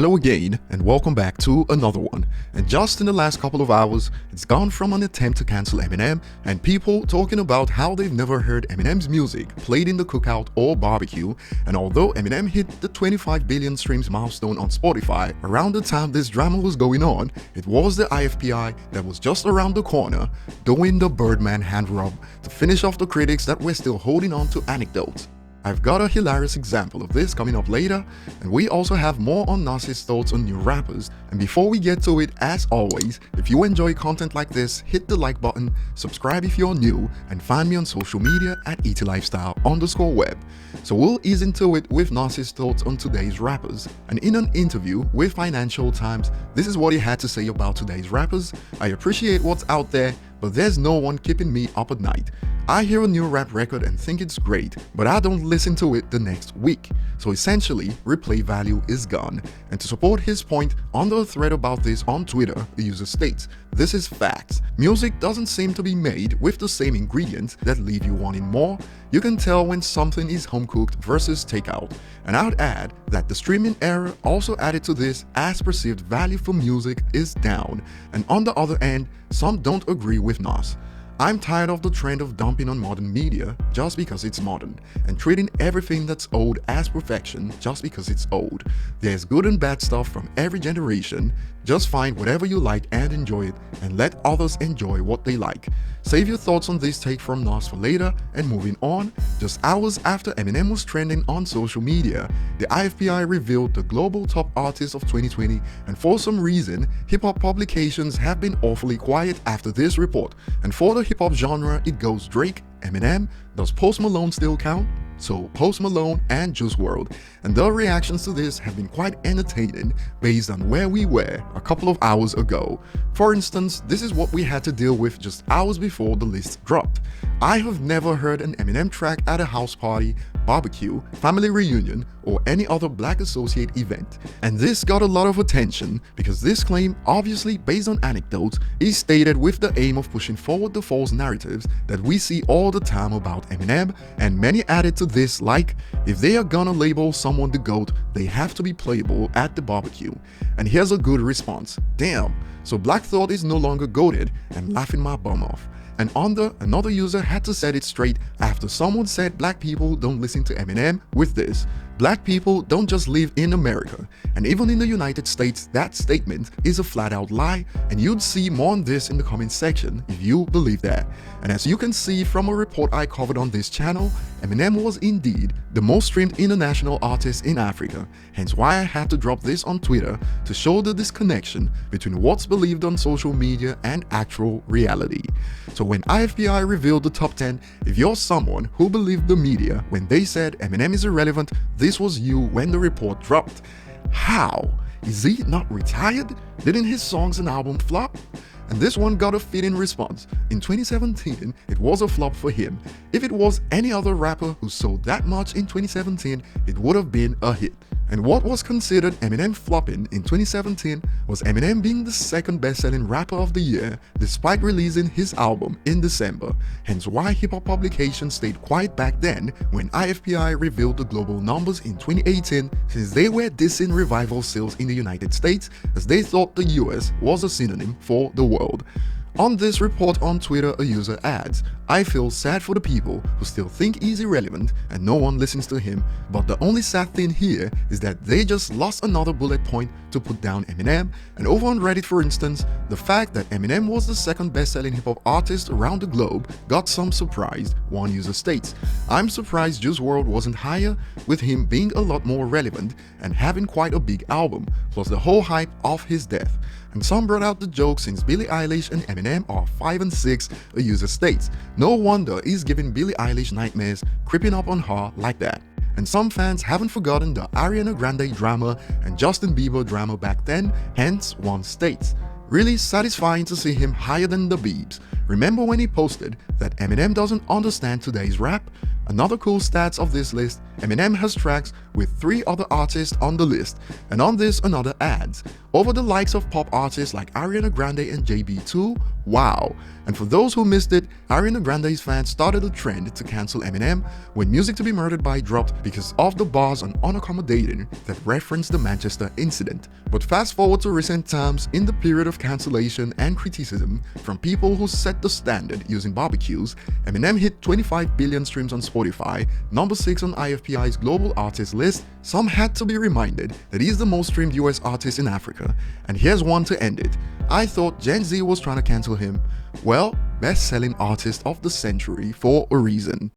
Hello again and welcome back to another one. And just in the last couple of hours, it's gone from an attempt to cancel Eminem and people talking about how they've never heard Eminem's music played in the cookout or barbecue. And although Eminem hit the 25 billion streams milestone on Spotify around the time this drama was going on, it was the IFPI that was just around the corner doing the Birdman hand rub to finish off the critics that were still holding on to anecdotes. I've got a hilarious example of this coming up later, and we also have more on Nas's thoughts on new rappers. And before we get to it, as always, if you enjoy content like this, hit the like button, subscribe if you're new, and find me on social media at ETLifestyle_web. So we'll ease into it with Nas's thoughts on today's rappers. And in an interview with Financial Times, this is what he had to say about today's rappers. I appreciate what's out there, but there's no one keeping me up at night. I hear a new rap record and think it's great, but I don't listen to it the next week. So essentially, replay value is gone. And to support his point, under a thread about this on Twitter, the user states, "This is facts. Music doesn't seem to be made with the same ingredients that leave you wanting more. You can tell when something is home-cooked versus takeout." And I'd add that the streaming era also added to this, as perceived value for music is down. And on the other end, some don't agree with Nas. "I'm tired of the trend of dumping on modern media just because it's modern, and treating everything that's old as perfection just because it's old. There's good and bad stuff from every generation. Just find whatever you like and enjoy it, and let others enjoy what they like." Save your thoughts on this take from Nas for later. And moving on, just hours after Eminem was trending on social media, the IFPI revealed the global top artist of 2020, and for some reason, hip-hop publications have been awfully quiet after this report. And for the hip-hop genre, it goes Drake, Eminem. Does Post Malone still count? So Post Malone and Juice WRLD. And the reactions to this have been quite entertaining based on where we were a couple of hours ago. For instance, this is what we had to deal with just hours before the list dropped. I have never heard an Eminem track at a house party, barbecue, family reunion, or any other Black Associate event. And this got a lot of attention because this claim, obviously based on anecdotes, is stated with the aim of pushing forward the false narratives that we see all the time about Eminem, and many added to this like, if they are gonna label someone the GOAT, they have to be playable at the barbecue. And here's a good response: "Damn, so Black Thought is no longer goated," and laughing my bum off. And another user had to set it straight after someone said Black people don't listen to Eminem with this: "Black people don't just live in America." And even in the United States, that statement is a flat-out lie, and you'd see more on this in the comment section if you believe that. And as you can see from a report I covered on this channel, Eminem was indeed the most streamed international artist in Africa, hence why I had to drop this on Twitter to show the disconnection between what's believed on social media and actual reality. So when IFPI revealed the top 10, if you're someone who believed the media when they said Eminem is irrelevant, this was you when the report dropped. How? Is he not retired? Didn't his songs and album flop? And this one got a fitting response. In 2017, it was a flop for him. If it was any other rapper who sold that much in 2017, it would have been a hit. And what was considered Eminem flopping in 2017 was Eminem being the second best-selling rapper of the year despite releasing his album in December, hence why hip-hop publications stayed quiet back then when IFPI revealed the global numbers in 2018, since they were dissing revival sales in the United States as they thought the US was a synonym for the world. On this report on Twitter, a user adds, "I feel sad for the people who still think he's irrelevant and no one listens to him, but the only sad thing here is that they just lost another bullet point to put down Eminem." And over on Reddit, for instance, the fact that Eminem was the second best-selling hip-hop artist around the globe got some surprised. One user states, "I'm surprised Juice WRLD wasn't higher, with him being a lot more relevant and having quite a big album, plus the whole hype of his death." And some brought out the joke since Billie Eilish and Eminem are 5 and 6, a user states. "No wonder he's giving Billie Eilish nightmares creeping up on her like that." And some fans haven't forgotten the Ariana Grande drama and Justin Bieber drama back then, hence one states, "Really satisfying to see him higher than the Biebs. Remember when he posted that Eminem doesn't understand today's rap?" Another cool stats of this list, Eminem has tracks with 3 other artists on the list, and on this another adds, over the likes of pop artists like Ariana Grande and JB2, wow. And for those who missed it, Ariana Grande's fans started a trend to cancel Eminem when Music to Be Murdered By dropped because of the bars on Unaccommodating that referenced the Manchester incident. But fast forward to recent times, in the period of cancellation and criticism from people who set the standard using barbecues, Eminem hit 25 billion streams on Spotify, number 6 on IFPI's global artist list. Some had to be reminded that he's the most streamed US artist in Africa, and here's one to end it. I thought Gen Z was trying to cancel him. Well, best-selling artist of the century for a reason.